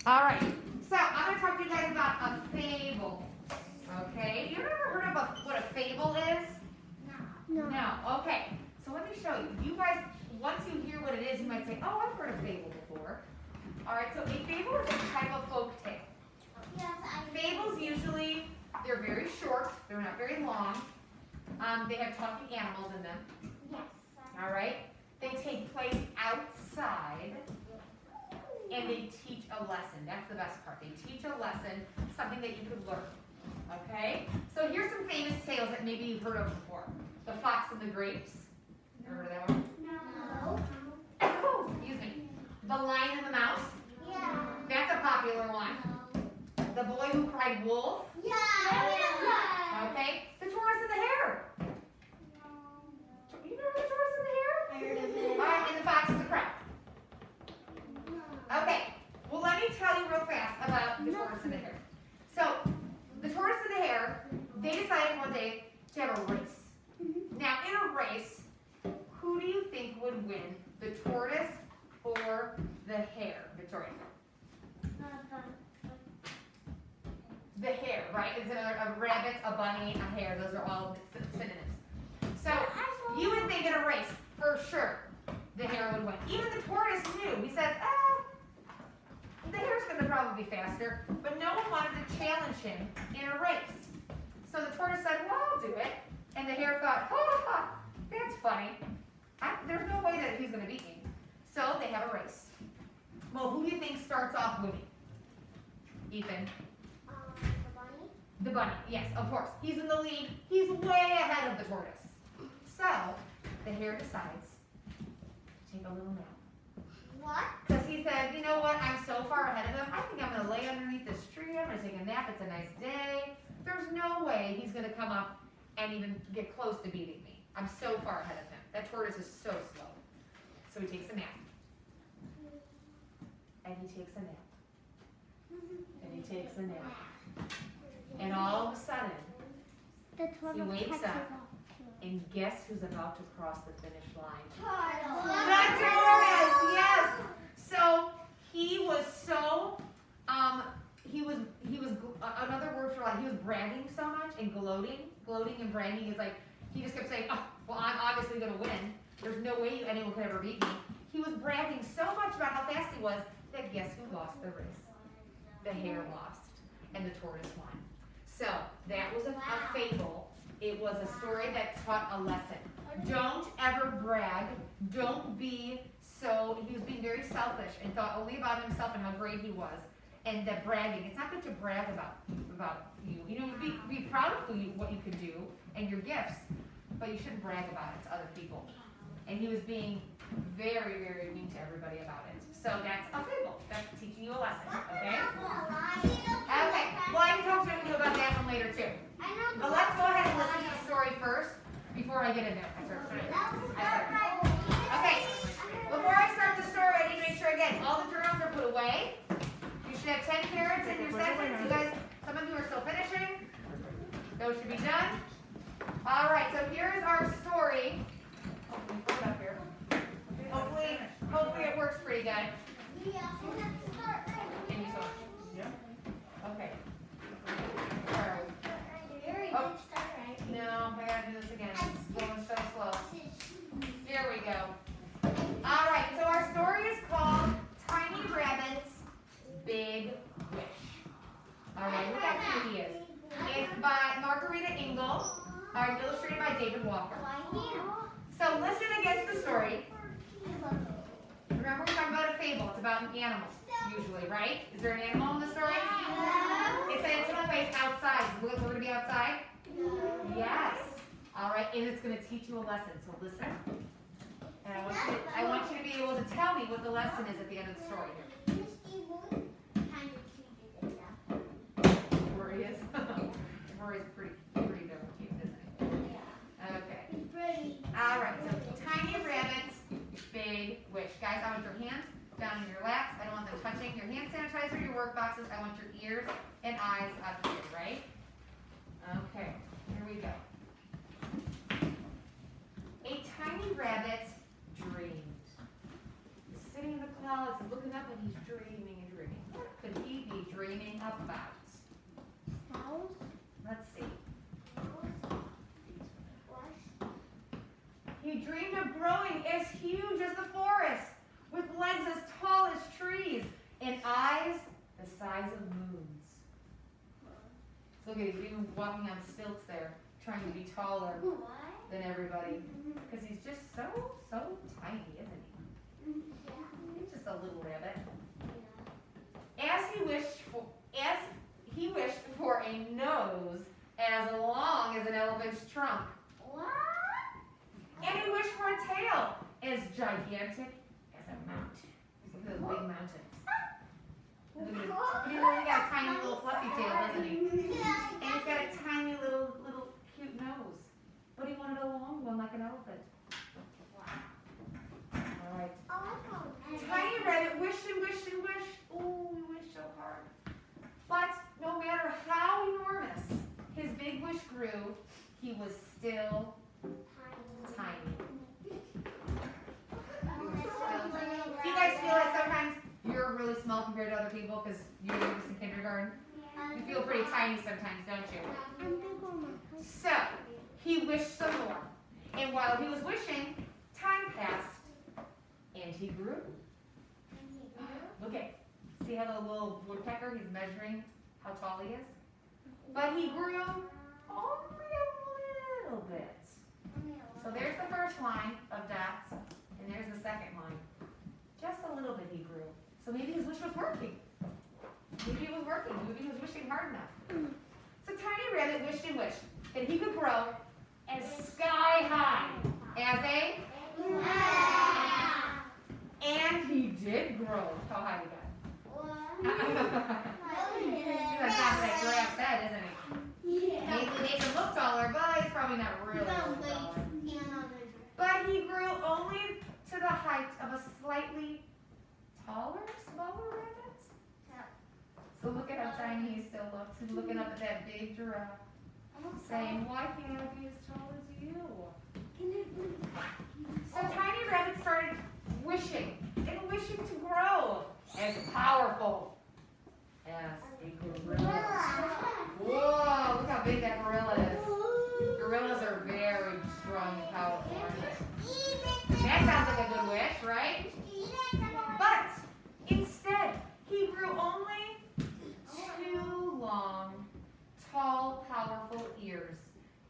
All right. So I'm going to talk to you guys about a fable. Okay. You ever heard of what a fable is? No. No. Okay. So let me show you. You guys, once you hear what it is, you might say, "Oh, I've heard of fable before." All right. So a fable is a type of folk tale. Yes, Fables usually they're very short. They're not very long. They have talking animals in them. Yes. All right. They take place outside. And they teach a lesson. That's the best part. They teach a lesson, something that you could learn. Okay? So here's some famous tales that maybe you've heard of before. The Fox and the Grapes. Ever heard of that one? No. Oh, excuse me. The Lion and the Mouse. Yeah. That's a popular one. The Boy Who Cried Wolf. Yeah. Okay? The Tortoise and the Hare. You know the Tortoise and the Hare? I heard of it. All right, and the Fox and the Crow. Okay, well let me tell you real fast about the tortoise and the hare. So, the tortoise and the hare, they decided one day to have a race. Now, in a race, who do you think would win, the tortoise or the hare, Victoria? The hare, right? It's a rabbit, a bunny, a hare. Those are all synonyms. So, you would think in a race, for sure, the hare would win. Even the tortoise knew. He said, the hare's going to probably be faster, but no one wanted to challenge him in a race. So the tortoise said, well, I'll do it. And the hare thought, that's funny. There's no way that he's going to beat me. So they have a race. Well, who do you think starts off winning? Ethan? The bunny? The bunny, yes, of course. He's in the lead. He's way ahead of the tortoise. So the hare decides to take a little nap. What? Because he said, you know what, I'm so far ahead of him, I think I'm going to lay underneath this tree, I'm going to take a nap, it's a nice day. There's no way he's going to come up and even get close to beating me. I'm so far ahead of him. That tortoise is so slow. So he takes a nap. And he takes a nap. And he takes a nap. And all of a sudden, he wakes up. And guess who's about to cross the finish line? Turtle. The tortoise, yes. So he was so, another word for like, he was bragging so much and gloating. Gloating and bragging is like, he just kept saying, oh, well, I'm obviously going to win. There's no way anyone could ever beat me. He was bragging so much about how fast he was that guess who lost the race? The hare lost and the tortoise won. So that was a fable. It was a story that taught a lesson. Don't ever brag. Don't be so, he was being very selfish and thought only about himself and how great he was. And that bragging, it's not good to brag about you. You know, be proud of what you can do and your gifts, but you shouldn't brag about it to other people. And he was being very, very mean to everybody about it. So that's a fable. That's teaching you a lesson, okay? Okay, well I can talk to you about that one later too. But let's go ahead and listen to the story first before I get in there. Okay, before I start the story, I need to make sure again, all the journals are put away. You should have 10 carrots in your sentence. You guys, some of you are still finishing. Those should be done. All right, so here is our story. Hopefully, put it up here. Hopefully it works pretty good. Thank you so much. Yeah. Okay. All right. Oh, no, I gotta do this again. It's going so slow. Here we go. All right, so our story is called Tiny Rabbit's Big Wish. All right, look how cute he is. It's by Margarita Engel, illustrated by David Walker. So listen against the story. Remember we're talking about a fable. It's about animals, usually, right? Is there an animal in the story? It said it's going to face outside. We're going to be outside? Yes. All right, and it's going to teach you a lesson, so listen. And I want you to be able to tell me what the lesson is at the end of the story here. Rory is? Rory's pretty cute, isn't he? Okay. All right, so Tiny Rabbit's Big Wish. Guys, I want your hands down in your laps. I don't want them touching your hand sanitizer, your work boxes. I want your ears and eyes up here, right? Okay, here we go. A tiny rabbit dreamed. He's sitting in the clouds and looking up and he's dreaming and dreaming. What could he How about, House. let's see. Wash. He dreamed of growing as huge as the forest, with legs as tall as trees, and eyes the size of moons. So look at, he's even walking on stilts there, trying to be taller What? than everybody. Because he's just so tiny, isn't he? Yeah. He's just a little rabbit. Yeah. As he wished for a nose as long as an elephant's trunk. What? And he wished for a tail as gigantic as a mountain. Look at those big mountains. Look at his, he's only got a tiny little fluffy tail, doesn't he? And he's got a tiny little cute nose. But he wanted a long one like an elephant. Alright. Tiny Rabbit wished and wished and wished. Oh, he wished so hard. But no matter how enormous his big wish grew, he was still tiny. Do you guys feel like sometimes you're really small compared to other people because you're just in kindergarten? You feel pretty tiny sometimes, don't you? So, he wished some more. And while he was wishing, time passed and he grew. Look at, see how the little woodpecker, he's measuring how tall he is? But he grew only a little bit. So there's the first line of dots, and there's the second line. Just a little bit he grew. So maybe his wish was working. Maybe it was working. Maybe he was wishing hard enough. So Tiny Rabbit wished and wished that he could grow as sky high as a... And he did grow. How high he got? He's on top of that giraffe's head, isn't he? Maybe make him look taller, but he's probably not really taller. But he grew only to the height of a slightly taller, smaller rabbit. So look at how tiny he still looks. He's looking up at that big giraffe, saying, "Why can't I be as tall as you?" So Tiny Rabbit started wishing and wishing to grow as powerful as a gorilla. Whoa, look how big that gorilla is. Gorillas are very strong and powerful, aren't they? That sounds like a good wish, right? But instead, he grew only 2 long, tall, powerful ears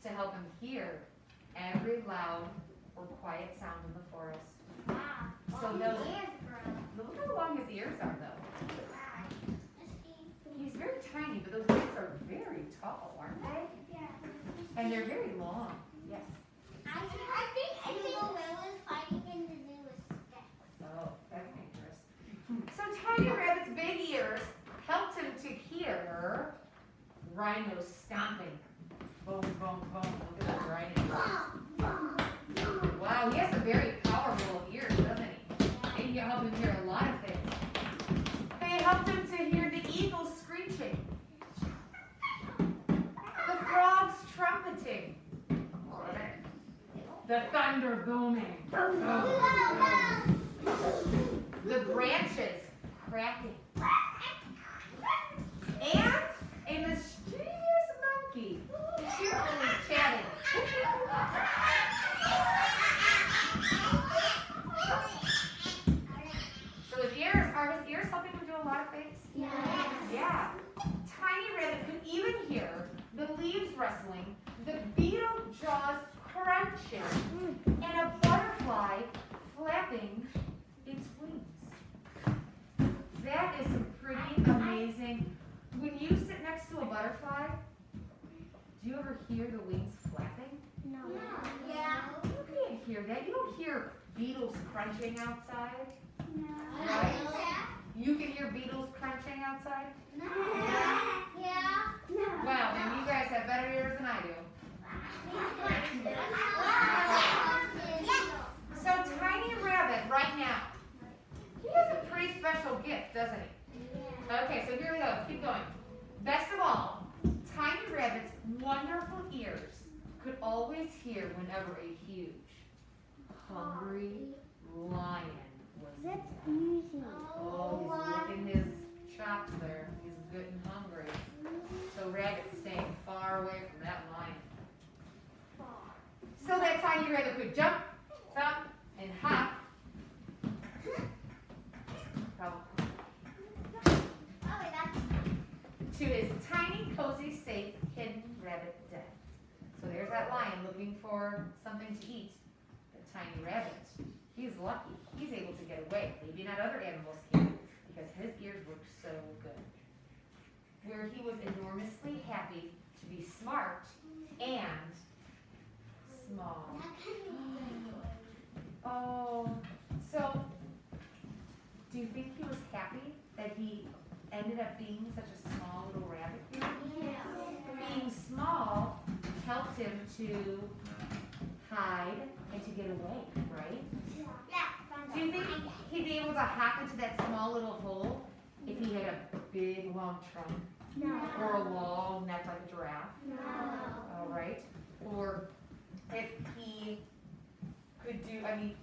to help him hear every loud or quiet sound in the forest. So those, look how long his ears are, though. He's very tiny, but those ears are very tall, aren't they? And they're very long. Yes. I think the gorilla is fighting in the zoo with sticks. Oh, that's dangerous. So Tiny Rabbit's big ears helped him to hear rhinos stomping. Boom, boom, boom. Look at those rhinos. Wow, he has some very powerful ears, doesn't he? They help him hear a lot of things. They helped him to hear the eagles screeching, the frogs trumpeting, the thunder booming, the branches cracking, and a mysterious monkey cheerfully chatting. So are his ears helping him do a lot of things? Yes. Yeah. Tiny Rabbit could even hear the leaves rustling, the beetle jaws crunching, and a butterfly flapping its wings. That is some pretty amazing. When you sit next to a butterfly, do you ever hear the wings flapping? No. Yeah. You can't hear that. You don't hear beetles crunching outside. No. Right? You can hear beetles crunching outside? No. Yeah. No. Wow, and you guys have better ears than I do. So Tiny Rabbit, right now, he has a pretty special gift, doesn't he? Okay, so here we go. Let's keep going. Best of all, Tiny Rabbit's wonderful ears could always hear whenever a huge, hungry lion was That's near. easy. Oh, he's licking his chops there. He's good and hungry. tiny rabbit could jump, thump, and hop. Probably. Oh, wait, that's To his tiny, cozy, safe, hidden rabbit den. So there's that lion looking for something to eat. The tiny rabbit. He's lucky. He's able to get away. Maybe not other animals can, because his ears work so good. Where he was enormously happy to be smart and small. Oh, so do you think he was happy that he ended up being such a small little rabbit here? Being small helped him to hide and to get away, right? Do you think he'd be able to hop into that small little hole if he had a big long trunk? No. Or a long neck like a giraffe? No. All right. Or if he could do, I mean,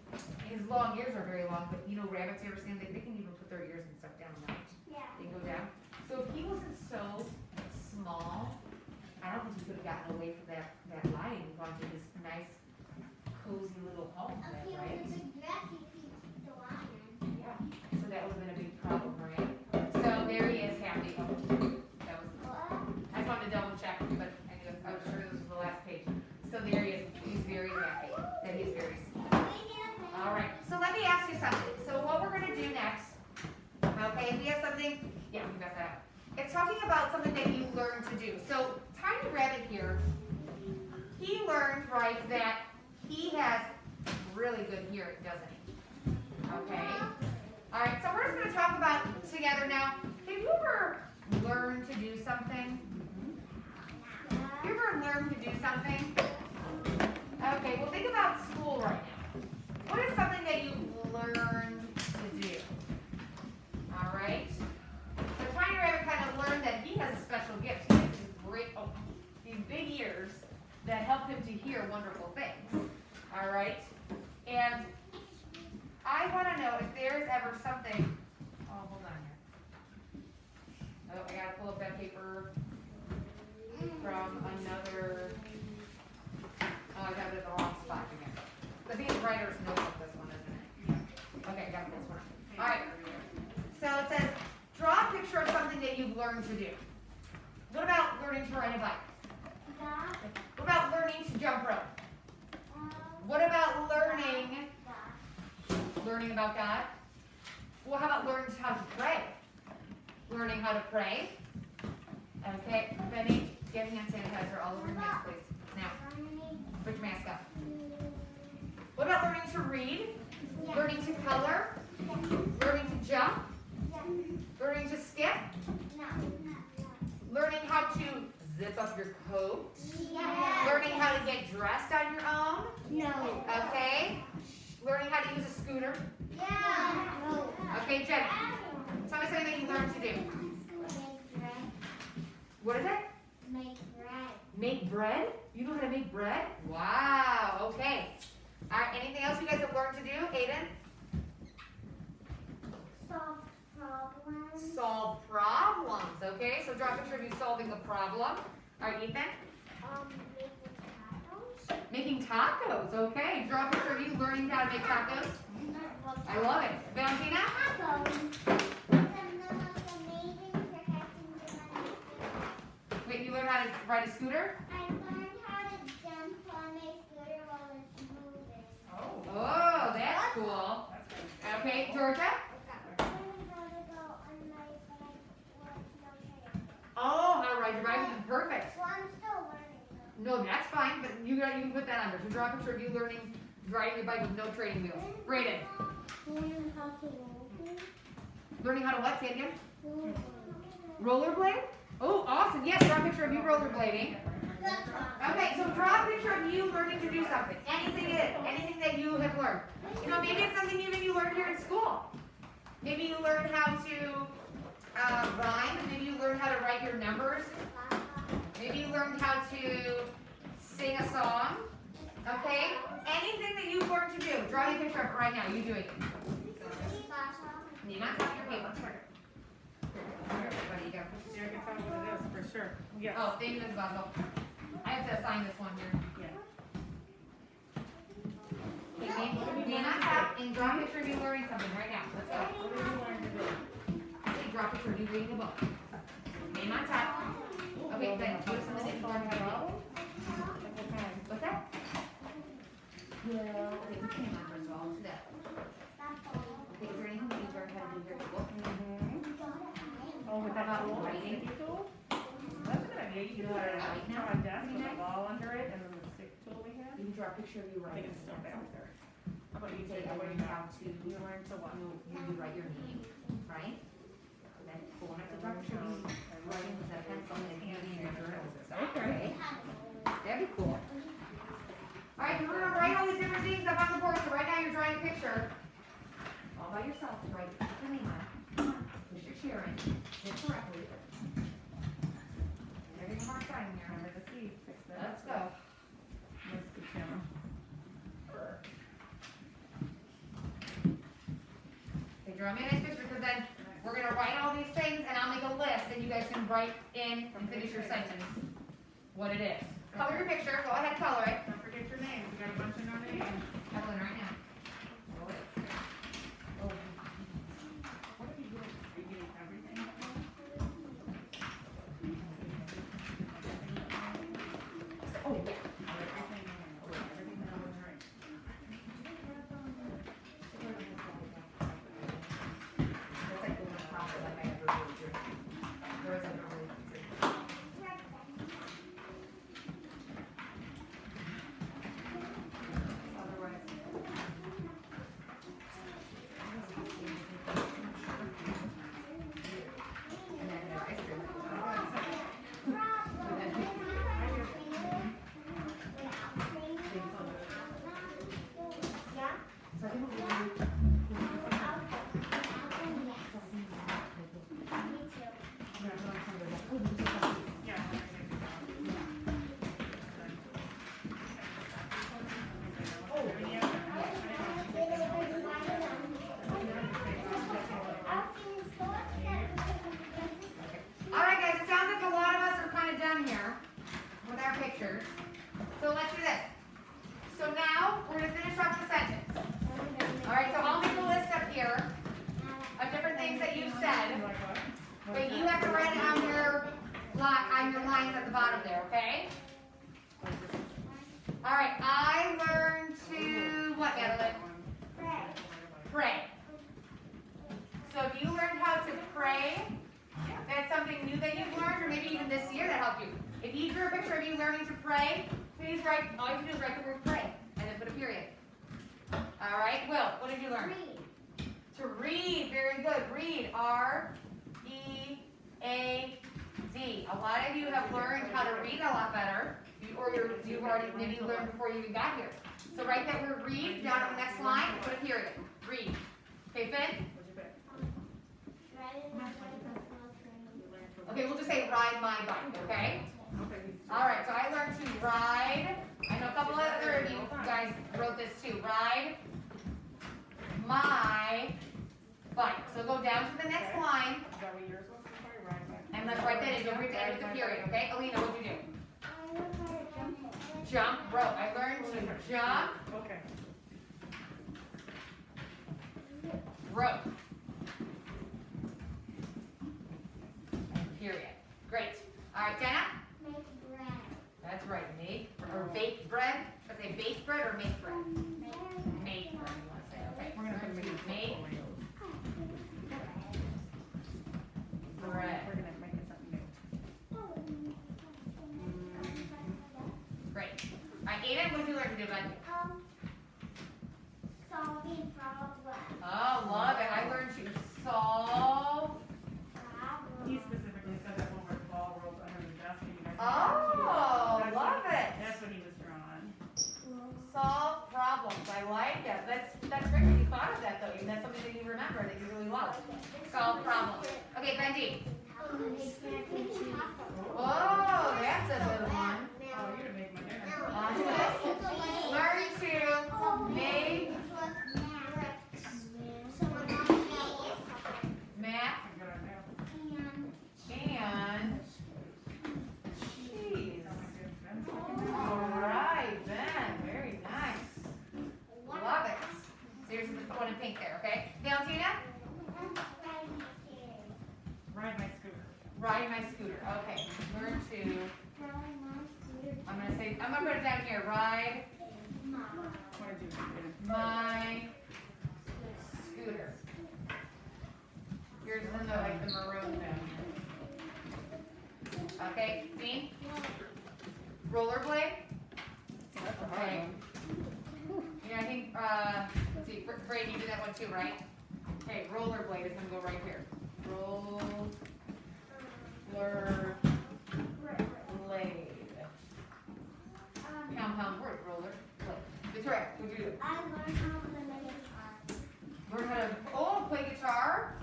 his long ears are very long, but you know rabbits, you ever seen them? They can even put their ears and stuff down, right? Yeah. They go down. So if he wasn't so small, I don't think he could have gotten away from that lion and gone to his nice, cozy little home, then, Okay, right? well, it's a graph you can keep the lion. Yeah. So that would have been a big problem, right? So there he is, happy. Oh, that was. I just wanted to double check, but I was sure this was the last page. So there he is. He's very happy that he's very small. All right. So let me ask you something. So what we're going to do next, okay, we have something, yeah, we got that. It's talking about something that you learned to do. So Tiny Rabbit here, he learned, right, that he has really good hearing, doesn't he? Okay. All right. So we're just going to talk about together now. Have you ever learned to do something? You ever learned to do something? Okay, well think about school right now. What is something that you've learned to do? All right. So Tiny Rabbit kind of learned that he has a special gift. He has these big ears that help him to hear wonderful things. All right. And I want to know if there's ever something. Oh, hold on here. Oh, I gotta pull up that paper from another. Oh, I got it in the wrong spot again. The Being Writer's Notebook, this one, isn't it? Okay, I got this one. All right. So it says, draw a picture of something that you've learned to do. What about learning to ride a bike? What about learning to jump rope? What about learning about God? Well, how about learning how to pray? Learning how to pray. Okay, Benny, get hand sanitizer all over your hands, please. Now, put your mask up. What about learning to read? Learning to color? Learning to jump? Learning to skip? Learning how to zip up your coat? Learning how to get dressed on your own? No. Okay. Learning how to use a scooter? Yeah. Okay, Jen, tell me something that you learned to do. What is it? Make bread. Make bread? You know how to make bread? Wow, okay. All right, anything else you guys have learned to do, Aiden? Solve problems. Solve problems, okay? So draw a picture of you solving a problem. All right, Ethan? Making tacos. Making tacos, okay. Draw a picture of you learning how to make tacos. I love it. Valentina? Wait, you learned how to ride a scooter? I learned how to jump on a scooter while it's moving. Oh, that's cool. Okay, Georgia? I learned how to go on my bike with no training. Oh, how to ride your bike? Perfect. Well, I'm still learning though. No, that's fine, but you can put that on there. So draw a picture of you riding your bike with no training wheels. Brayden? Learning how to roll. Learning how to what, say it again? Rollerblade? Oh, awesome. Yes, draw a picture of you rollerblading. Okay, so draw a picture of you learning to do something. Anything it is. Anything that you have learned. You know, maybe it's something even you learned here in school. Maybe you learned how to rhyme. Maybe you learned how to write your numbers. Maybe you learned how to sing a song. Okay? Anything that you've learned to do. Draw me a picture of it right now. You do it. You're not touching your paper. Everybody, you gotta push Yeah, I can tell what it is for sure. Yes. Oh, thank you, Ms. Boswell. I have to assign this one here. Yeah. Name on top and draw a picture of you learning something right now. Let's go. What did you learn to do? Okay, draw a picture of you reading a book. Name on top. Okay, then give us something that you learned how to do. What's that? Well, okay, what's name on first of all? Let's do that. Okay, is there anything that you learned how to do here at school? Oh, with that About tool, that writing? sticky tool? That's a good idea. You can do it on a desk with a ball under it and then the stick tool we have. You can draw a picture of you I think writing. it's still down there. How about You you say, take I it when learned you how have to, you learn to what? you write your name, right? And then pull up the draw a picture of you writing with a pencil and handing your journals and stuff. Okay. That'd be cool. Alright, we're gonna write all these different things up on the board. So right now you're drawing a picture all by yourself. Write your name on it. Push your chair in. Sit correctly. Everything marked on here. Remember the seeds, fix that. Let's go. That's good, Shannon. Okay, draw me a nice picture because then we're gonna write all these things and I'll make a list and you guys can write in and finish your sentence what it is. Color your picture. Go ahead, color it. Don't forget your names. We got a bunch of our names. Color it right now. What are you doing? Are you getting everything? Oh, yeah. Everything that was right. That's like the one problem like I ever really drink. There is like a really good drink. Otherwise. And then ice cream. So I think what we'll do. Yeah. Alright guys, it sounds like a lot of us are kind of done here with our pictures. So let's do this. So now we're going to finish off the sentence. Alright, so I'll make a list up here of different things that you said. But you have to write it on your lines at the bottom there, okay? Alright, I learned to what, Madeline? Pray. So if you learned how to pray, that's something new that you've learned, or maybe even this year that helped you. If you drew a picture of you learning to pray, please write, all you have to do is write the word pray, and then put a period. Alright, Will, what did you learn? To read, very good. Read, R-E-A-D. A lot of you have learned how to read a lot better, or you've already maybe learned before you even got here. So write that word read down on the next line, and put a period. Read. Okay, Finn? Okay, we'll just say ride my bike, okay? Alright, so I learned to ride. I know a couple other of you guys wrote this too. Ride my bike. So go down to the next line, Is that what yours was? Right. and let's write that in. Don't forget to end with the period, okay? Alina, what'd you do? Jump, rope. I learned to jump, Okay. rope. Period. Great. Alright, Jenna? That's right. Make or bake bread. Should I say baked bread or make bread? Make bread, you want to say. Okay. We're gonna put them in Make bread. We're gonna make it something new. Great. Alright, Aiden, what did you learn to do, bud? Solving problems. Oh, love it. I learned to solve. He specifically said that when the ball rolled under the desk and you guys. Oh, That's love what- it. That's what he was drawing. Solve problems. I like it. That's great that you thought of that though. And that's something that you remember that you really love. Solve problems. Okay, Benji. Oh, that's a good one. Oh, you're gonna make my dinner. Learn to make math I'm good at math. and cheese. Oh my goodness. All right, Ben. Very nice. Love it. Ride my scooter. Okay. Learn to. I'm gonna put it down here. Ride What did you do? my scooter. Yours is in the like the maroon down here. Okay, Dean. Rollerblade. That's a hard Okay. one. Yeah, I think. Let's see. Brady, you did that one too, right? Okay, rollerblade is gonna go right here. Rollerblade. Compound word. Rollerblade. That's right. What'd you do? I learned how to make a guitar. Learn how to play guitar.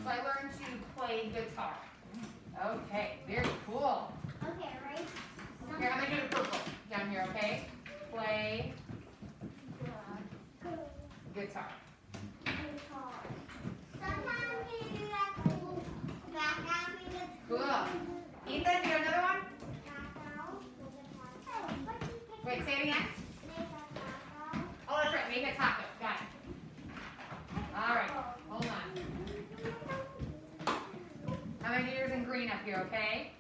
So I learned to play guitar. Okay, very cool. Okay, right? Here, I'm gonna do the purple down here, okay? Play guitar. Sometimes you do that cool background music. Cool. Ethan, you got another one? Wait, say it again. Oh, that's right. Make a taco. Got it. All right. Hold on. I'm gonna do yours in green up here, okay?